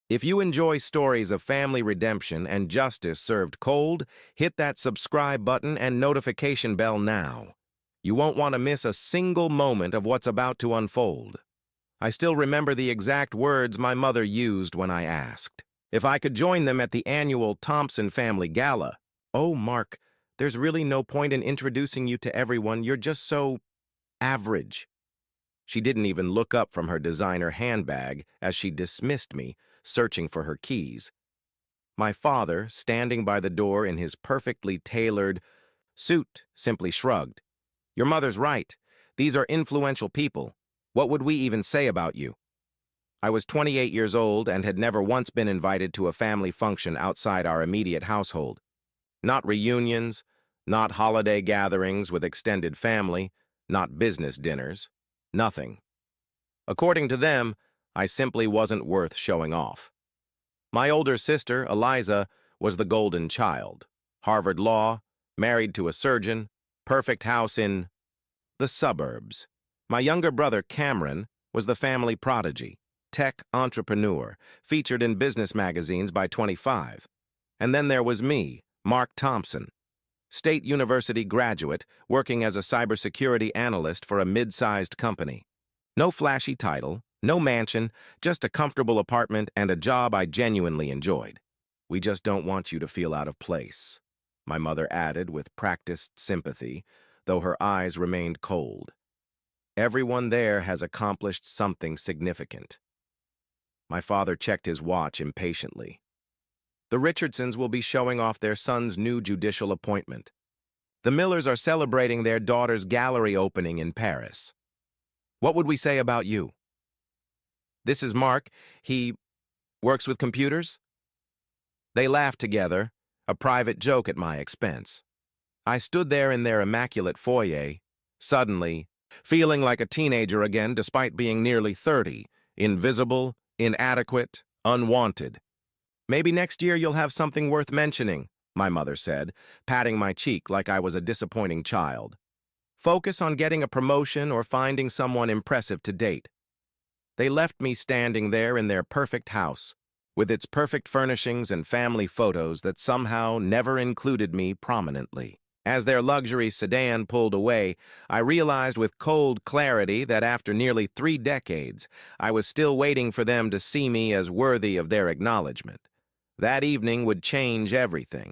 If you enjoy stories of family redemption and justice served cold, hit that subscribe button and notification bell now. You won't want to miss a single moment of what's about to unfold. I still remember the exact words my mother used when I asked if I could join them at the annual Thompson Family Gala. "Oh, Mark, there's really no point in introducing you to everyone. You're just so average." She didn't even look up from her designer handbag as she dismissed me, searching for her keys. My father, standing by the door in his perfectly tailored suit, simply shrugged. "Your mother's right. These are influential people. What would we even say about you?" I was 28 years old and had never once been invited to a family function outside our immediate household. Not reunions, not holiday gatherings with extended family, not business dinners. Nothing. According to them, I simply wasn't worth showing off. My older sister, Eliza, was the golden child. Harvard Law, married to a surgeon, perfect house in the suburbs. My younger brother, Cameron, was the family prodigy, tech entrepreneur, featured in business magazines by 25. And then there was me, Mark Thompson, State University graduate working as a cybersecurity analyst for a mid-sized company. No flashy title, no mansion, just a comfortable apartment and a job I genuinely enjoyed. "We just don't want you to feel out of place," my mother added with practiced sympathy, though her eyes remained cold. "Everyone there has accomplished something significant." My father checked his watch impatiently. "The Richardsons will be showing off their son's new judicial appointment. The Millers are celebrating their daughter's gallery opening in Paris. What would we say about you?" "This is Mark. He works with computers?" They laughed together, a private joke at my expense. I stood there in their immaculate foyer, suddenly feeling like a teenager again despite being nearly 30, invisible, inadequate, unwanted. "Maybe next year you'll have something worth mentioning," my mother said, patting my cheek like I was a disappointing child. "Focus on getting a promotion or finding someone impressive to date." They left me standing there in their perfect house, with its perfect furnishings and family photos that somehow never included me prominently. As their luxury sedan pulled away, I realized with cold clarity that after nearly 3 decades, I was still waiting for them to see me as worthy of their acknowledgement. That evening would change everything,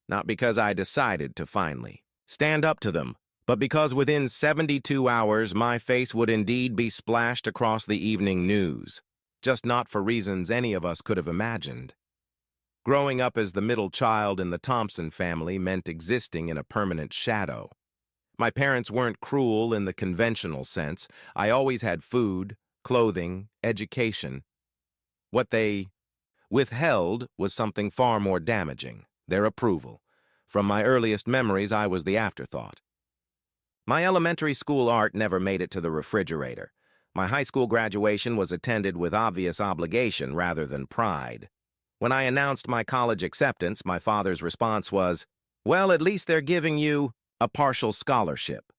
not because I decided to finally stand up to them, but because within 72 hours my face would indeed be splashed across the evening news, just not for reasons any of us could have imagined. Growing up as the middle child in the Thompson family meant existing in a permanent shadow. My parents weren't cruel in the conventional sense. I always had food, clothing, education. What they withheld was something far more damaging: their approval. From my earliest memories, I was the afterthought. My elementary school art never made it to the refrigerator. My high school graduation was attended with obvious obligation rather than pride. When I announced my college acceptance, my father's response was, "Well, at least they're giving you a partial scholarship."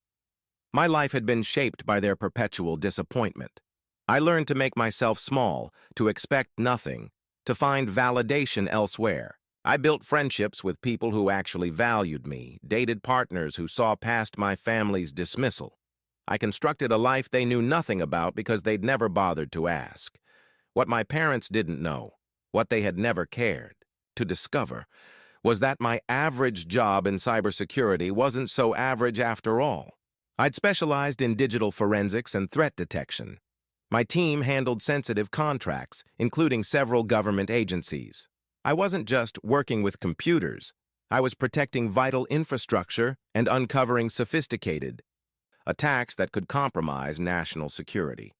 My life had been shaped by their perpetual disappointment. I learned to make myself small, to expect nothing, to find validation elsewhere. I built friendships with people who actually valued me, dated partners who saw past my family's dismissal. I constructed a life they knew nothing about because they'd never bothered to ask. What my parents didn't know, what they had never cared to discover, was that my average job in cybersecurity wasn't so average after all. I'd specialized in digital forensics and threat detection. My team handled sensitive contracts, including several government agencies. I wasn't just working with computers. I was protecting vital infrastructure and uncovering sophisticated attacks that could compromise national security.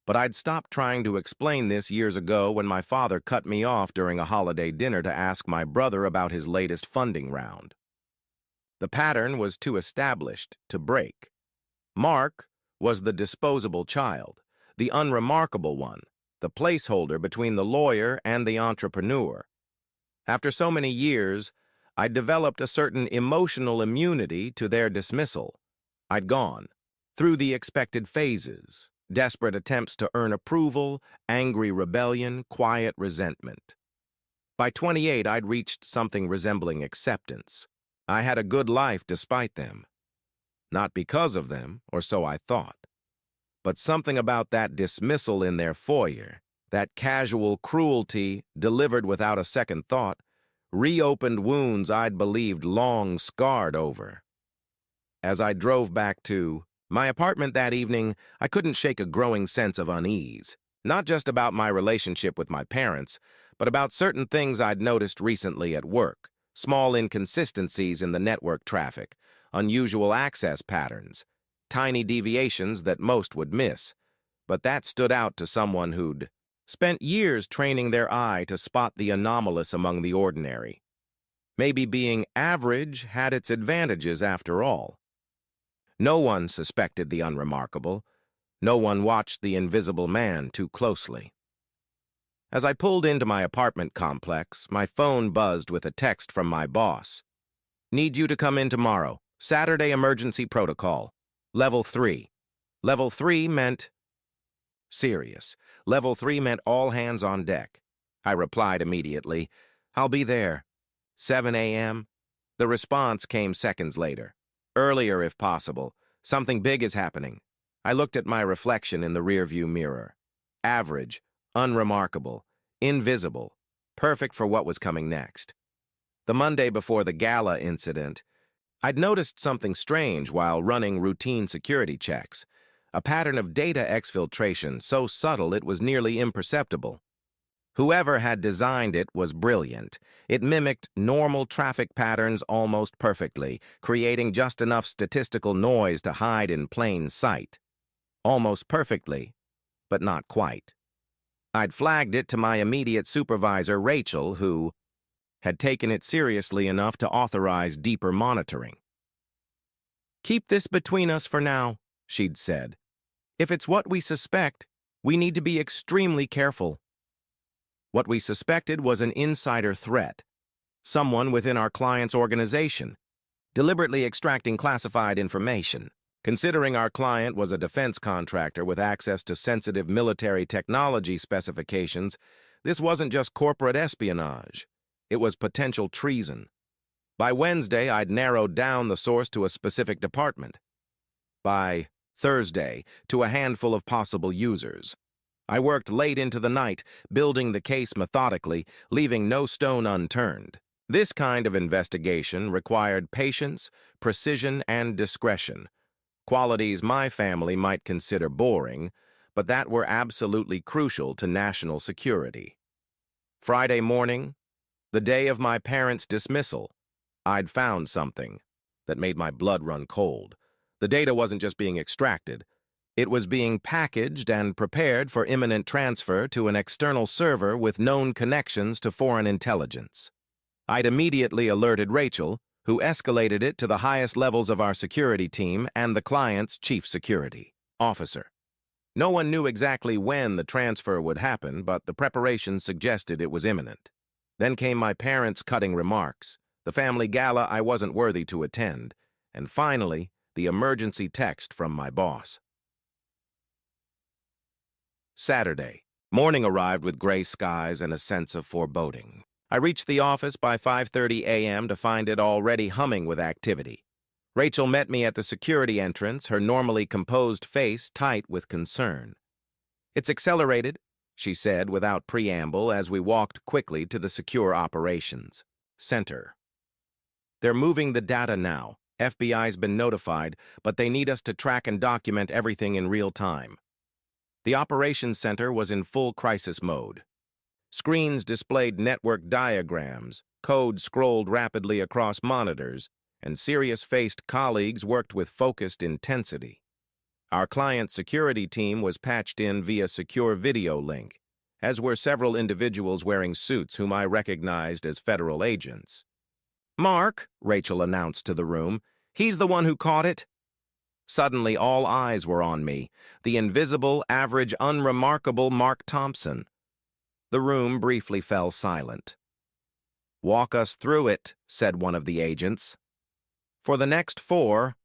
But I'd stopped trying to explain this years ago when my father cut me off during a holiday dinner to ask my brother about his latest funding round. The pattern was too established to break. Mark was the disposable child, the unremarkable one, the placeholder between the lawyer and the entrepreneur. After so many years, I'd developed a certain emotional immunity to their dismissal. I'd gone through the expected phases, desperate attempts to earn approval, angry rebellion, quiet resentment. By 28, I'd reached something resembling acceptance. I had a good life despite them. Not because of them, or so I thought. But something about that dismissal in their foyer, that casual cruelty delivered without a second thought, reopened wounds I'd believed long scarred over. As I drove back to my apartment that evening, I couldn't shake a growing sense of unease, not just about my relationship with my parents, but about certain things I'd noticed recently at work, small inconsistencies in the network traffic, unusual access patterns, tiny deviations that most would miss, but that stood out to someone who'd spent years training their eye to spot the anomalous among the ordinary. Maybe being average had its advantages after all. No one suspected the unremarkable. No one watched the invisible man too closely. As I pulled into my apartment complex, my phone buzzed with a text from my boss. "Need you to come in tomorrow. Saturday emergency protocol. Level 3. Level 3 meant serious. Level 3 meant all hands on deck. I replied immediately, "I'll be there." 7 a.m. The response came seconds later. "Earlier if possible. Something big is happening." I looked at my reflection in the rearview mirror. Average, unremarkable, invisible, perfect for what was coming next. The Monday before the gala incident, I'd noticed something strange while running routine security checks, a pattern of data exfiltration so subtle it was nearly imperceptible. Whoever had designed it was brilliant. It mimicked normal traffic patterns almost perfectly, creating just enough statistical noise to hide in plain sight. Almost perfectly, but not quite. I'd flagged it to my immediate supervisor, Rachel, who had taken it seriously enough to authorize deeper monitoring. "Keep this between us for now," she'd said. "If it's what we suspect, we need to be extremely careful." What we suspected was an insider threat, someone within our client's organization, deliberately extracting classified information. Considering our client was a defense contractor with access to sensitive military technology specifications, this wasn't just corporate espionage. It was potential treason. By Wednesday, I'd narrowed down the source to a specific department. By Thursday, to a handful of possible users. I worked late into the night, building the case methodically, leaving no stone unturned. This kind of investigation required patience, precision, and discretion, qualities my family might consider boring, but that were absolutely crucial to national security. Friday morning, the day of my parents' dismissal, I'd found something that made my blood run cold. The data wasn't just being extracted. It was being packaged and prepared for imminent transfer to an external server with known connections to foreign intelligence. I'd immediately alerted Rachel, who escalated it to the highest levels of our security team and the client's chief security officer. No one knew exactly when the transfer would happen, but the preparations suggested it was imminent. Then came my parents' cutting remarks, the family gala I wasn't worthy to attend, and finally, the emergency text from my boss. Saturday. Morning arrived with gray skies and a sense of foreboding. I reached the office by 5:30 a.m. to find it already humming with activity. Rachel met me at the security entrance, her normally composed face tight with concern. "It's accelerated," she said without preamble as we walked quickly to the Secure Operations Center. "They're moving the data now. FBI's been notified, but they need us to track and document everything in real time." The operations center was in full crisis mode. Screens displayed network diagrams, code scrolled rapidly across monitors, and serious-faced colleagues worked with focused intensity. Our client's security team was patched in via secure video link, as were several individuals wearing suits whom I recognized as federal agents. "Mark," Rachel announced to the room, "he's the one who caught it." Suddenly, all eyes were on me, the invisible, average, unremarkable Mark Thompson. The room briefly fell silent. "Walk us through it," said one of the agents. For the next 4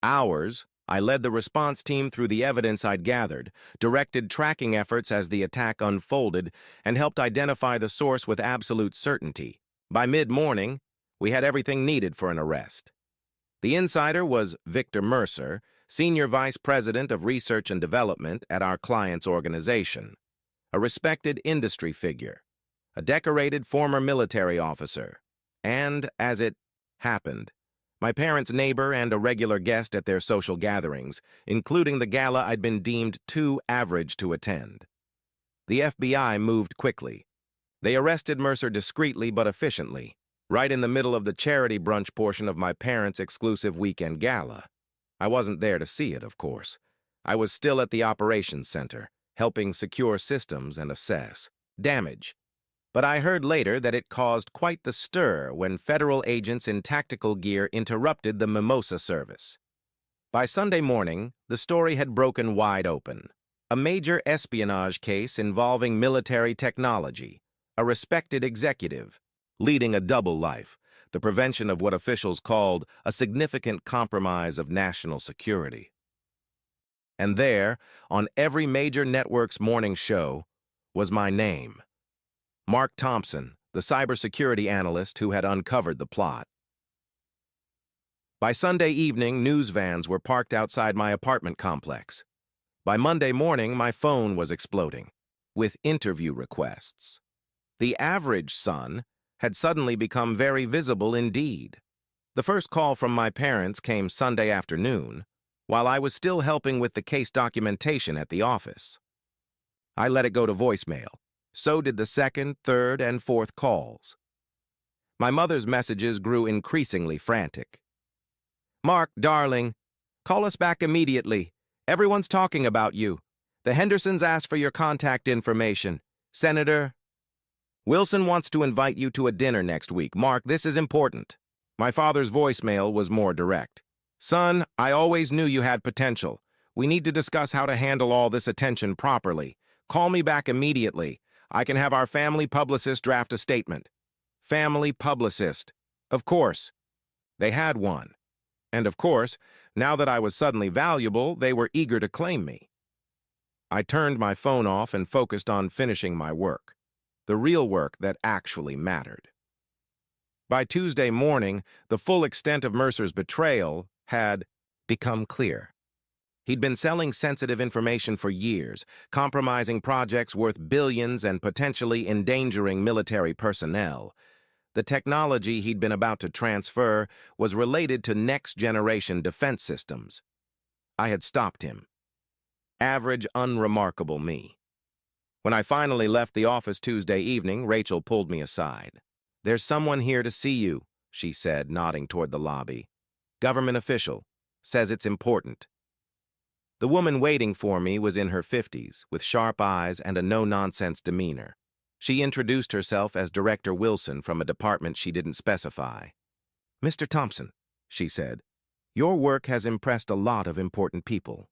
hours, I led the response team through the evidence I'd gathered, directed tracking efforts as the attack unfolded, and helped identify the source with absolute certainty. By mid-morning, we had everything needed for an arrest. The insider was Victor Mercer, Senior Vice President of Research and Development at our client's organization, a respected industry figure, a decorated former military officer, and, as it happened, my parents' neighbor and a regular guest at their social gatherings, including the gala I'd been deemed too average to attend. The FBI moved quickly. They arrested Mercer discreetly but efficiently, right in the middle of the charity brunch portion of my parents' exclusive weekend gala. I wasn't there to see it, of course. I was still at the operations center, helping secure systems and assess damage. But I heard later that it caused quite the stir when federal agents in tactical gear interrupted the mimosa service. By Sunday morning, the story had broken wide open. A major espionage case involving military technology, a respected executive, leading a double life, the prevention of what officials called a significant compromise of national security. And there, on every major network's morning show, was my name. Mark Thompson, the cybersecurity analyst who had uncovered the plot. By Sunday evening, news vans were parked outside my apartment complex. By Monday morning, my phone was exploding with interview requests. The average son had suddenly become very visible indeed. The first call from my parents came Sunday afternoon, while I was still helping with the case documentation at the office. I let it go to voicemail. So did the second, third, and fourth calls. My mother's messages grew increasingly frantic. "Mark, darling, call us back immediately. Everyone's talking about you. The Hendersons asked for your contact information. Senator Wilson wants to invite you to a dinner next week. Mark, this is important." My father's voicemail was more direct. "Son, I always knew you had potential. We need to discuss how to handle all this attention properly. Call me back immediately. I can have our family publicist draft a statement." Family publicist. Of course. They had one. And of course, now that I was suddenly valuable, they were eager to claim me. I turned my phone off and focused on finishing my work, the real work that actually mattered. By Tuesday morning, the full extent of Mercer's betrayal had become clear. He'd been selling sensitive information for years, compromising projects worth billions and potentially endangering military personnel. The technology he'd been about to transfer was related to next-generation defense systems. I had stopped him. Average, unremarkable me. When I finally left the office Tuesday evening, Rachel pulled me aside. "There's someone here to see you," she said, nodding toward the lobby. "Government official. Says it's important." The woman waiting for me was in her 50s, with sharp eyes and a no-nonsense demeanor. She introduced herself as Director Wilson from a department she didn't specify. "Mr. Thompson," she said, "your work has impressed a lot of important people.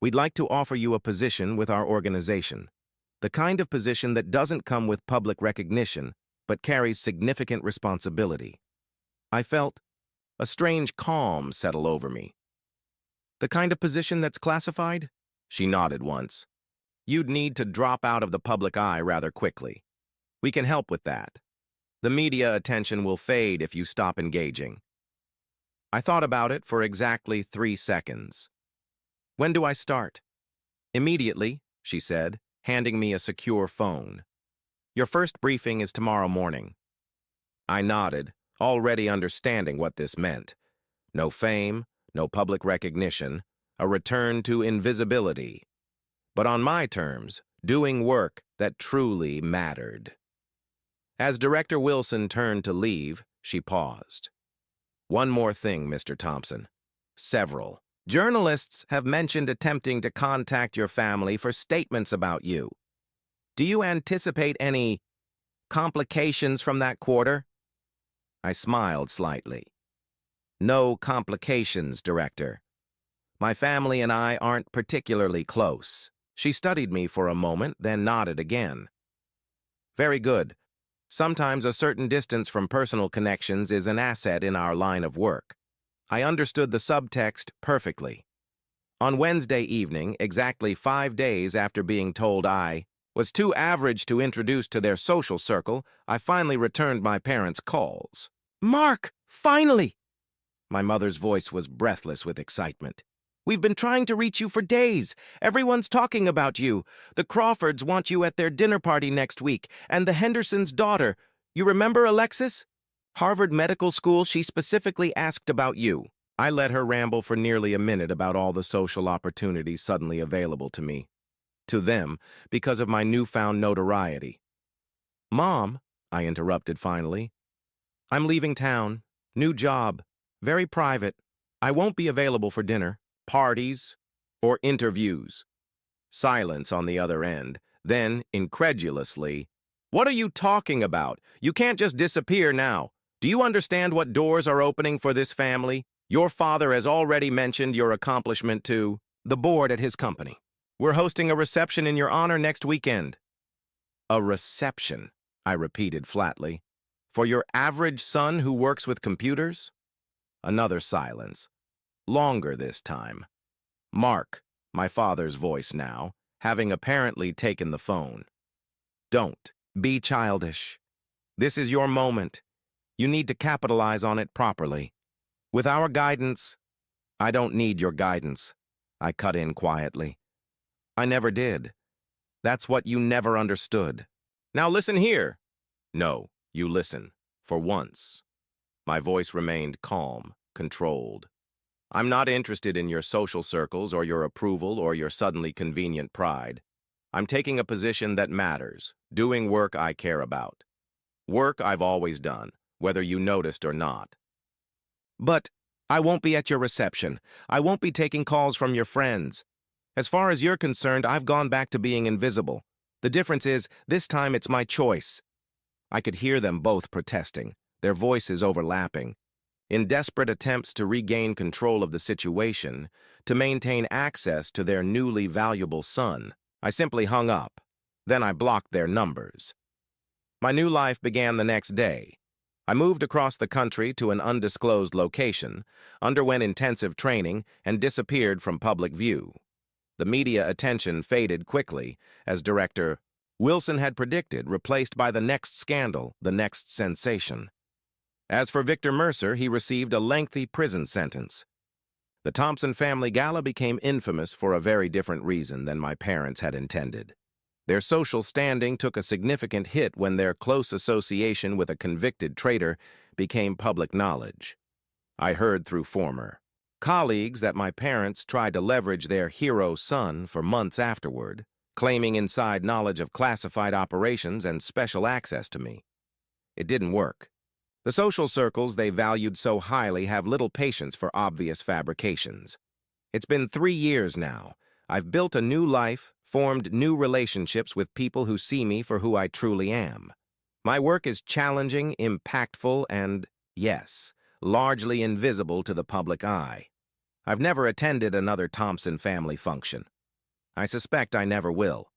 We'd like to offer you a position with our organization, the kind of position that doesn't come with public recognition, but carries significant responsibility." I felt a strange calm settle over me. "The kind of position that's classified?" She nodded once. "You'd need to drop out of the public eye rather quickly. We can help with that. The media attention will fade if you stop engaging." I thought about it for exactly 3 seconds. "When do I start?" "Immediately," she said, handing me a secure phone. "Your first briefing is tomorrow morning." I nodded, already understanding what this meant. No fame, no public recognition, a return to invisibility. But on my terms, doing work that truly mattered. As Director Wilson turned to leave, she paused. "One more thing, Mr. Thompson. Several journalists have mentioned attempting to contact your family for statements about you. Do you anticipate any complications from that quarter?" I smiled slightly. "No complications, Director. My family and I aren't particularly close." She studied me for a moment, then nodded again. "Very good. Sometimes a certain distance from personal connections is an asset in our line of work." I understood the subtext perfectly. On Wednesday evening, exactly 5 days after being told I was too average to introduce to their social circle, I finally returned my parents' calls. "Mark, finally!" My mother's voice was breathless with excitement. "We've been trying to reach you for days. Everyone's talking about you. The Crawfords want you at their dinner party next week, and the Hendersons' daughter. You remember Alexis? Harvard Medical School, she specifically asked about you." I let her ramble for nearly a minute about all the social opportunities suddenly available to me. To them, because of my newfound notoriety. "Mom," I interrupted finally, "I'm leaving town. New job. Very private. I won't be available for dinner, parties, or interviews." Silence on the other end. Then, incredulously, "What are you talking about? You can't just disappear now. Do you understand what doors are opening for this family? Your father has already mentioned your accomplishment to the board at his company. We're hosting a reception in your honor next weekend." "A reception," I repeated flatly. "For your average son who works with computers?" Another silence. Longer this time. Mark, my father's voice now, having apparently taken the phone. "Don't be childish. This is your moment. You need to capitalize on it properly. With our guidance—" "I don't need your guidance," I cut in quietly. "I never did. That's what you never understood. Now listen here." "No, you listen. For once." My voice remained calm, controlled. "I'm not interested in your social circles or your approval or your suddenly convenient pride. I'm taking a position that matters, doing work I care about. Work I've always done, whether you noticed or not." "But I won't be at your reception. I won't be taking calls from your friends. As far as you're concerned, I've gone back to being invisible. The difference is, this time it's my choice." I could hear them both protesting, their voices overlapping. In desperate attempts to regain control of the situation, to maintain access to their newly valuable son, I simply hung up. Then I blocked their numbers. My new life began the next day. I moved across the country to an undisclosed location, underwent intensive training, and disappeared from public view. The media attention faded quickly, as director Wilson had predicted, replaced by the next scandal, the next sensation. As for Victor Mercer, he received a lengthy prison sentence. The Thompson family gala became infamous for a very different reason than my parents had intended. Their social standing took a significant hit when their close association with a convicted traitor became public knowledge. I heard through former colleagues that my parents tried to leverage their hero son for months afterward, claiming inside knowledge of classified operations and special access to me. It didn't work. The social circles they valued so highly have little patience for obvious fabrications. It's been 3 years now. I've built a new life, formed new relationships with people who see me for who I truly am. My work is challenging, impactful, and, yes, largely invisible to the public eye. I've never attended another Thompson family function. I suspect I never will.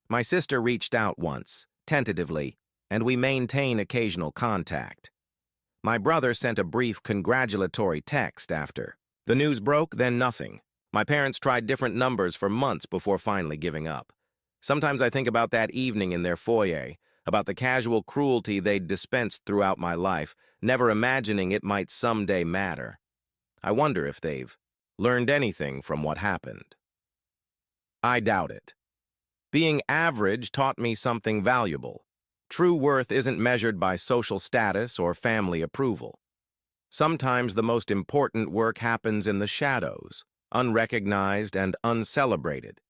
My sister reached out once, tentatively, and we maintain occasional contact. My brother sent a brief congratulatory text after. The news broke, then nothing. My parents tried different numbers for months before finally giving up. Sometimes I think about that evening in their foyer, about the casual cruelty they'd dispensed throughout my life, never imagining it might someday matter. I wonder if they've learned anything from what happened. I doubt it. Being average taught me something valuable. True worth isn't measured by social status or family approval. Sometimes the most important work happens in the shadows, unrecognized and uncelebrated.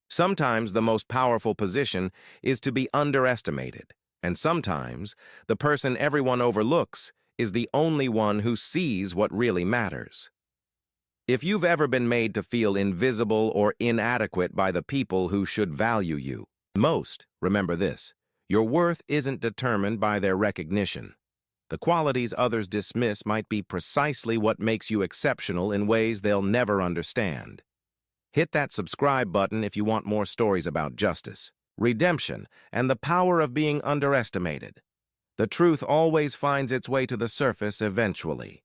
Sometimes the most powerful position is to be underestimated, and sometimes the person everyone overlooks is the only one who sees what really matters. If you've ever been made to feel invisible or inadequate by the people who should value you most, remember this: your worth isn't determined by their recognition. The qualities others dismiss might be precisely what makes you exceptional in ways they'll never understand. Hit that subscribe button if you want more stories about justice, redemption, and the power of being underestimated. The truth always finds its way to the surface eventually.